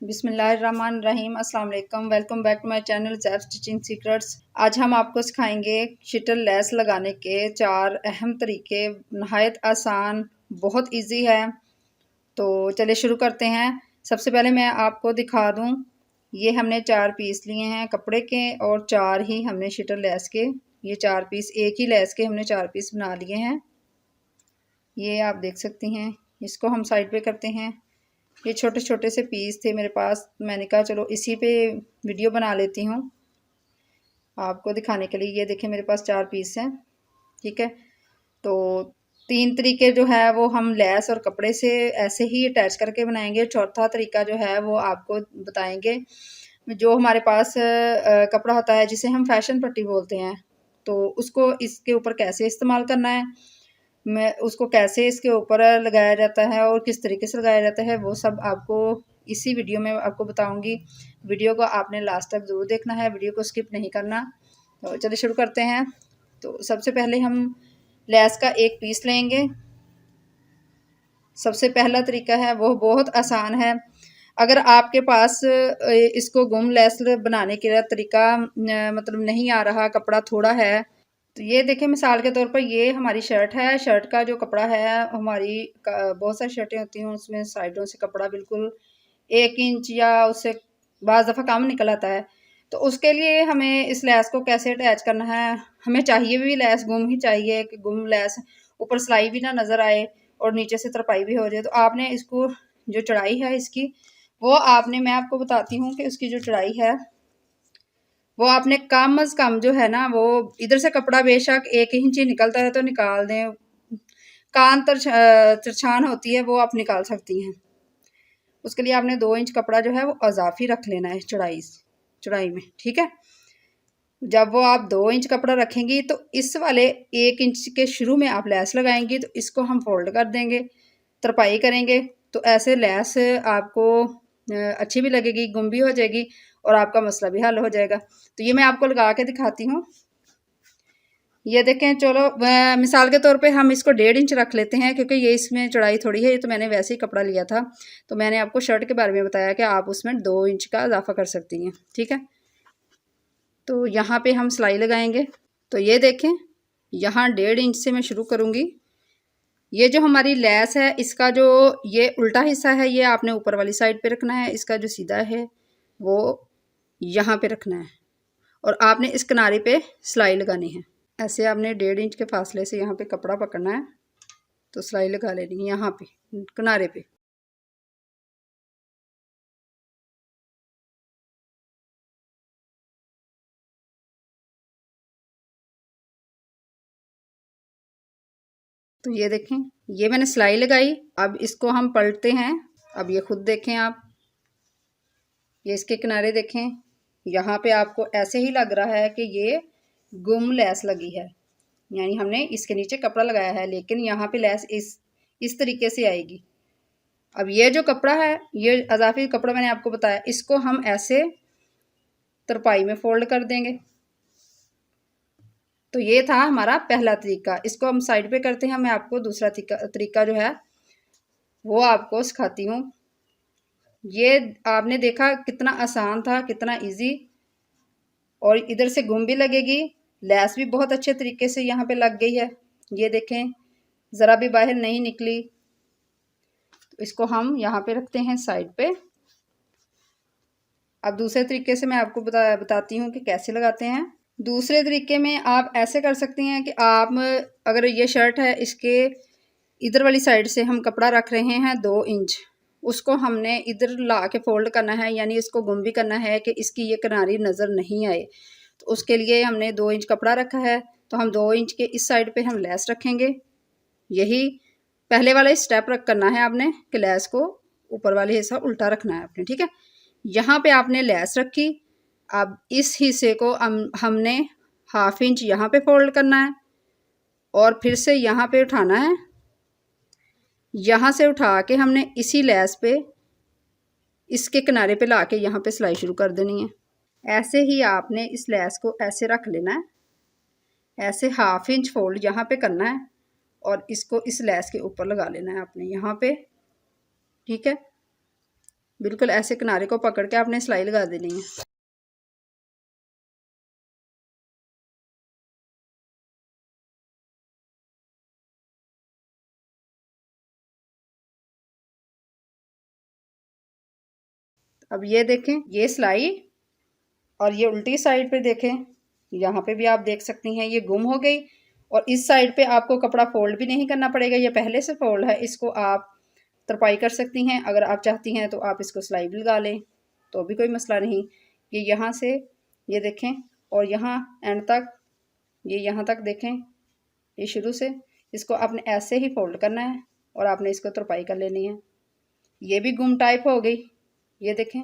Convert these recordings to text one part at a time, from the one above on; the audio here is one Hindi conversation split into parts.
बिस्मिल्लाहिर्रहमानिर्रहीम अस्सलाम वालेकुम। Welcome back to my channel Zaib stitching secrets. आज हम आपको सिखाएंगे शिटल लेस लगाने के 4 अहम तरीके। नहायत आसान, बहुत इजी है। तो चलिए शुरू करते हैं। सबसे पहले मैं आपको दिखा दूं, ये हमने 4 पीस लिए हैं कपड़े के और 4 ही हमने शिटल लेस के। ये 4 पीस, एक ही लेस के हमने 4 पीस बना लिए हैं। ये आप देख सकती हैं। इसको हम साइड पे करते हैं। ये छोटे छोटे से पीस थे मेरे पास, मैंने कहा चलो इसी पे वीडियो बना लेती हूँ आपको दिखाने के लिए। ये देखें मेरे पास 4 पीस हैं, ठीक है। तो 3 तरीके जो है वो हम लेस और कपड़े से ऐसे ही अटैच करके बनाएंगे। चौथा तरीका जो है वो आपको बताएंगे। जो हमारे पास कपड़ा होता है जिसे हम फैशन पट्टी बोलते हैं, तो उसको इसके ऊपर कैसे इस्तेमाल करना है, मैं उसको कैसे इसके ऊपर लगाया जाता है और किस तरीके से लगाया जाता है, वो सब आपको इसी वीडियो में आपको बताऊंगी। वीडियो को आपने लास्ट तक ज़रूर देखना है, वीडियो को स्किप नहीं करना। तो चलिए शुरू करते हैं। तो सबसे पहले हम लेस का एक पीस लेंगे। सबसे पहला तरीका है वो बहुत आसान है। अगर आपके पास इसको गुम लेस बनाने के तरीका मतलब नहीं आ रहा, कपड़ा थोड़ा है, तो ये देखें मिसाल के तौर पर ये हमारी शर्ट है। शर्ट का जो कपड़ा है, हमारी बहुत सारी शर्टें होती हैं उसमें साइडों से कपड़ा बिल्कुल 1 इंच या उससे बाज़ दफ़ा कम निकल आता है। तो उसके लिए हमें इस लेस को कैसे अटैच करना है, हमें चाहिए भी लेस गुम ही चाहिए कि गुम लेस ऊपर सिलाई भी ना नज़र आए और नीचे से तरपाई भी हो जाए। तो आपने इसको जो चढ़ाई है इसकी, वो आपने, मैं आपको बताती हूँ कि उसकी जो चढ़ाई है वो आपने कम अज़ कम जो है ना, वो इधर से कपड़ा बेशक 1 इंच ही निकलता है तो निकाल दें। कान तिरछान होती है वो आप निकाल सकती हैं। उसके लिए आपने 2 इंच कपड़ा जो है वो अजाफी रख लेना है चौड़ाई में, ठीक है। जब वो आप 2 इंच कपड़ा रखेंगी तो इस वाले 1 इंच के शुरू में आप लेस लगाएंगी, तो इसको हम फोल्ड कर देंगे, तरपाई करेंगे, तो ऐसे लेस आपको अच्छी भी लगेगी, गुम भी हो जाएगी और आपका मसला भी हल हो जाएगा। तो ये मैं आपको लगा के दिखाती हूँ। ये देखें, चलो मिसाल के तौर पे हम इसको 1.5 इंच रख लेते हैं क्योंकि ये इसमें चौड़ाई थोड़ी है। ये तो मैंने वैसे ही कपड़ा लिया था, तो मैंने आपको शर्ट के बारे में बताया कि आप उसमें 2 इंच का इजाफा कर सकती हैं, ठीक है। तो यहाँ पे हम सिलाई लगाएंगे। तो ये देखें, यहाँ 1.5 इंच से मैं शुरू करूँगी। ये जो हमारी लेस है, इसका जो ये उल्टा हिस्सा है ये आपने ऊपर वाली साइड पे रखना है, इसका जो सीधा है वो यहाँ पे रखना है और आपने इस किनारे पे सिलाई लगानी है। ऐसे आपने 1.5 इंच के फासले से यहाँ पे कपड़ा पकड़ना है, तो सिलाई लगा लेनी है यहाँ पे किनारे पे। तो ये देखें, ये मैंने सिलाई लगाई। अब इसको हम पलटते हैं। अब ये खुद देखें आप, ये इसके किनारे देखें, यहाँ पे आपको ऐसे ही लग रहा है कि ये गुम लेस लगी है, यानी हमने इसके नीचे कपड़ा लगाया है, लेकिन यहाँ पे लेस इस तरीके से आएगी। अब ये जो कपड़ा है, ये अजाफी कपड़ा मैंने आपको बताया, इसको हम ऐसे तरपाई में फोल्ड कर देंगे। तो ये था हमारा पहला तरीका। इसको हम साइड पे करते हैं। मैं आपको दूसरा तरीका जो है वो आपको सिखाती हूँ। ये आपने देखा कितना आसान था, कितना इजी, और इधर से गुम भी लगेगी, लेस भी बहुत अच्छे तरीके से यहाँ पे लग गई है। ये देखें, ज़रा भी बाहर नहीं निकली। तो इसको हम यहाँ पे रखते हैं साइड पे। अब दूसरे तरीके से मैं आपको बताती हूँ कि कैसे लगाते हैं। दूसरे तरीके में आप ऐसे कर सकती हैं कि आप, अगर ये शर्ट है, इसके इधर वाली साइड से हम कपड़ा रख रहे हैं 2 इंच, उसको हमने इधर ला के फोल्ड करना है, यानी इसको गुम भी करना है कि इसकी ये किनारी नज़र नहीं आए। तो उसके लिए हमने 2 इंच कपड़ा रखा है, तो हम 2 इंच के इस साइड पे हम लेस रखेंगे। यही पहले वाला स्टेप करना है आपने कि लेस को ऊपर वाले हिस्सा उल्टा रखना है आपने, ठीक है। यहाँ पे आपने लेस रखी। अब इस हिस्से को हमने 1/2 इंच यहाँ पे फोल्ड करना है और फिर से यहाँ पे उठाना है। यहाँ से उठा के हमने इसी लेस पे इसके किनारे पे ला के यहाँ पे सिलाई शुरू कर देनी है। ऐसे ही आपने इस लेस को ऐसे रख लेना है, ऐसे 1/2 इंच फोल्ड यहाँ पे करना है और इसको इस लेस के ऊपर लगा लेना है आपने यहाँ पे, ठीक है। बिल्कुल ऐसे किनारे को पकड़ के आपने सिलाई लगा देनी है। अब ये देखें, ये सिलाई और ये उल्टी साइड पे देखें, यहाँ पे भी आप देख सकती हैं ये गुम हो गई। और इस साइड पे आपको कपड़ा फोल्ड भी नहीं करना पड़ेगा, ये पहले से फोल्ड है। इसको आप तरपाई कर सकती हैं। अगर आप चाहती हैं तो आप इसको सिलाई भी लगा लें, तो भी कोई मसला नहीं। ये यहाँ से ये देखें और यहाँ एंड तक, ये यहाँ तक देखें, ये शुरू से इसको आपने ऐसे ही फोल्ड करना है और आपने इसको तरपाई कर लेनी है। ये भी गुम टाइप हो गई, ये देखें।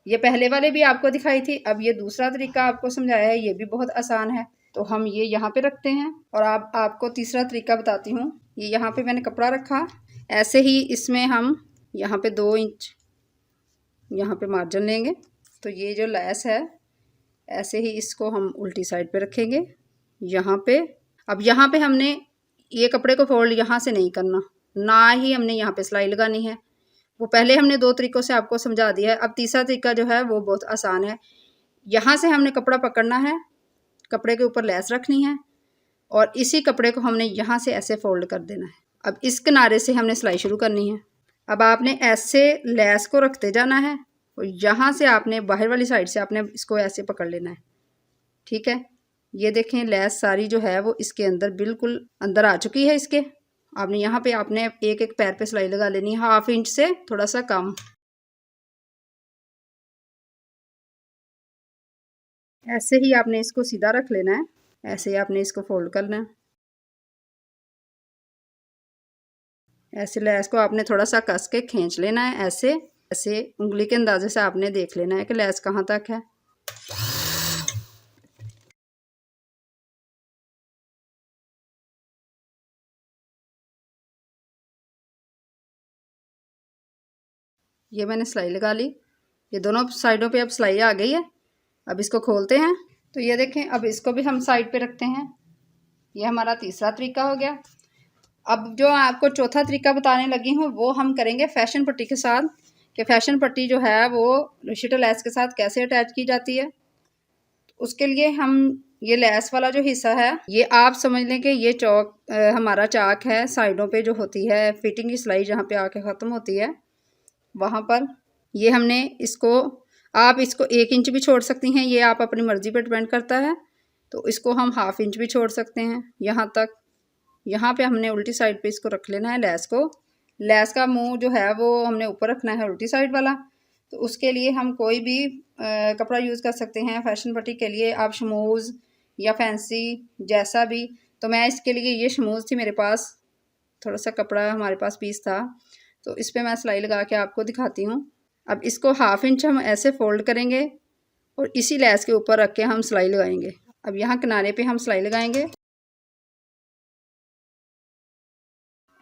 ये पहले वाले भी आपको दिखाई थी, अब ये दूसरा तरीका आपको समझाया है, ये भी बहुत आसान है। तो हम ये यहाँ पे रखते हैं और आपको तीसरा तरीका बताती हूँ। ये यहाँ पे मैंने कपड़ा रखा, ऐसे ही इसमें हम यहाँ पे 2 इंच यहाँ पे मार्जिन लेंगे। तो ये जो लैस है, ऐसे ही इसको हम उल्टी साइड पे रखेंगे यहाँ पे। अब यहाँ पे हमने ये कपड़े को फोल्ड यहाँ से नहीं करना, ना ही हमने यहाँ पे सिलाई लगानी है। वो पहले हमने 2 तरीकों से आपको समझा दिया है। अब तीसरा तरीका जो है वो बहुत आसान है। यहाँ से हमने कपड़ा पकड़ना है, कपड़े के ऊपर लैस रखनी है और इसी कपड़े को हमने यहाँ से ऐसे फोल्ड कर देना है। अब इस किनारे से हमने सिलाई शुरू करनी है। अब आपने ऐसे लैस को रखते जाना है और यहाँ से आपने बाहर वाली साइड से आपने इसको ऐसे पकड़ लेना है, ठीक है। ये देखें लैस सारी जो है वो इसके अंदर बिल्कुल अंदर आ चुकी है इसके। आपने यहाँ पे आपने एक एक पैर पे सिलाई लगा लेनी है, 1/2 इंच से थोड़ा सा कम। ऐसे ही आपने इसको सीधा रख लेना है, ऐसे ही आपने इसको फोल्ड करना है। ऐसे लैस को आपने थोड़ा सा कस के खींच लेना है, ऐसे ऐसे उंगली के अंदाजे से आपने देख लेना है कि लैस कहाँ तक है। ये मैंने सिलाई लगा ली, ये दोनों साइडों पे अब सिलाई आ गई है। अब इसको खोलते हैं। तो ये देखें, अब इसको भी हम साइड पे रखते हैं। ये हमारा तीसरा तरीका हो गया। अब जो आपको चौथा तरीका बताने लगी हूँ वो हम करेंगे फैशन पट्टी के साथ, कि फैशन पट्टी जो है वो रिशिटा लैस के साथ कैसे अटैच की जाती है। उसके लिए हम ये लैस वाला जो हिस्सा है, ये आप समझ लें कि ये चौक हमारा चाक है। साइडों पे जो होती है फिटिंग की सिलाई जहाँ पे आके ख़त्म होती है वहाँ पर ये हमने इसको, आप इसको 1 इंच भी छोड़ सकती हैं, ये आप अपनी मर्ज़ी पर डिपेंड करता है। तो इसको हम 1/2 इंच भी छोड़ सकते हैं यहाँ तक। यहाँ पे हमने उल्टी साइड पे इसको रख लेना है लैस को। लैस का मुंह जो है वो हमने ऊपर रखना है उल्टी साइड वाला। तो उसके लिए हम कोई भी कपड़ा यूज़ कर सकते हैं फैशन पट्टी के लिए, आप शमूज़ या फैंसी जैसा भी। तो मैं इसके लिए ये शमूज़ थी मेरे पास, थोड़ा सा कपड़ा हमारे पास पीस था, तो इस पर मैं सिलाई लगा के आपको दिखाती हूँ। अब इसको 1/2 इंच हम ऐसे फोल्ड करेंगे और इसी लैस के ऊपर रख के हम सिलाई लगाएंगे। अब यहाँ किनारे पे हम सिलाई लगाएंगे,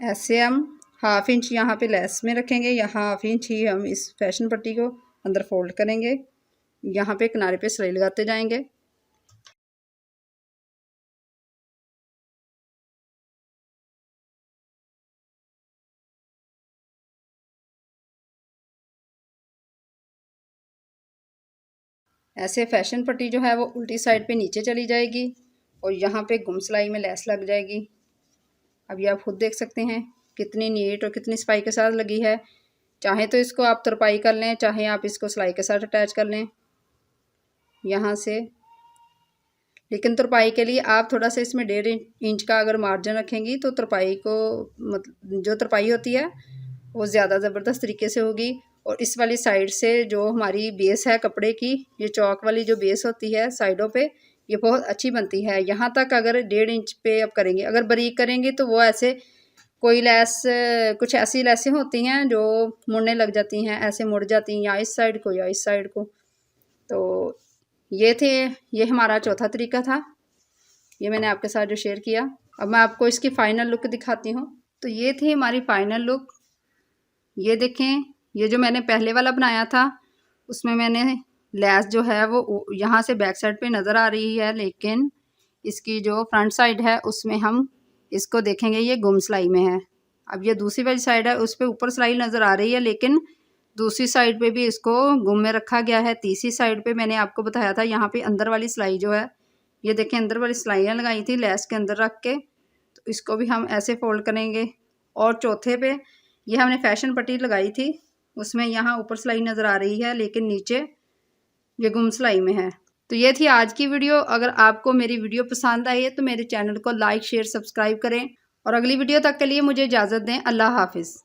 ऐसे हम 1/2 इंच यहाँ पे लैस में रखेंगे, यहाँ 1/2 इंच ही हम इस फैशन पट्टी को अंदर फोल्ड करेंगे, यहाँ पे किनारे पे सिलाई लगाते जाएंगे। ऐसे फैशन पट्टी जो है वो उल्टी साइड पे नीचे चली जाएगी और यहाँ पे गुम सिलाई में लैस लग जाएगी। अब ये आप खुद देख सकते हैं कितनी नीट और कितनी सफाई के साथ लगी है। चाहे तो इसको आप तरपाई कर लें, चाहे आप इसको सिलाई के साथ अटैच कर लें यहाँ से। लेकिन तरपाई के लिए आप थोड़ा सा इसमें 1.5 इंच का अगर मार्जिन रखेंगी तो तरपाई को मतलब जो तरपाई होती है वो ज़्यादा ज़बरदस्त तरीके से होगी। और इस वाली साइड से जो हमारी बेस है कपड़े की, ये चौक वाली जो बेस होती है साइडों पे, ये बहुत अच्छी बनती है। यहाँ तक अगर 1.5 इंच पे आप करेंगे, अगर बारीक करेंगे तो वो ऐसे कोई लैस, कुछ ऐसी लैसें होती हैं जो मुड़ने लग जाती हैं, ऐसे मुड़ जाती हैं या इस साइड को या इस साइड को। तो ये हमारा चौथा तरीका था, ये मैंने आपके साथ जो शेयर किया। अब मैं आपको इसकी फ़ाइनल लुक दिखाती हूँ। तो ये थी हमारी फ़ाइनल लुक। ये देखें, ये जो मैंने पहले वाला बनाया था उसमें मैंने लैस जो है वो यहाँ से बैक साइड पे नज़र आ रही है, लेकिन इसकी जो फ्रंट साइड है उसमें हम इसको देखेंगे ये गुम सिलाई में है। अब ये दूसरी वाली साइड है उस पर ऊपर सिलाई नज़र आ रही है, लेकिन दूसरी साइड पे भी इसको गुम में रखा गया है। तीसरी साइड पे मैंने आपको बताया था यहाँ पे अंदर वाली सिलाई जो है, ये देखें अंदर वाली सिलाइयाँ लगाई थी लेस के अंदर रख के, तो इसको भी हम ऐसे फोल्ड करेंगे। और चौथे पे ये हमने फैशन पट्टी लगाई थी, उसमें यहाँ ऊपर सिलाई नज़र आ रही है लेकिन नीचे ये गुम सिलाई में है। तो ये थी आज की वीडियो। अगर आपको मेरी वीडियो पसंद आई है तो मेरे चैनल को लाइक शेयर सब्सक्राइब करें और अगली वीडियो तक के लिए मुझे इजाज़त दें। अल्लाह हाफिज़।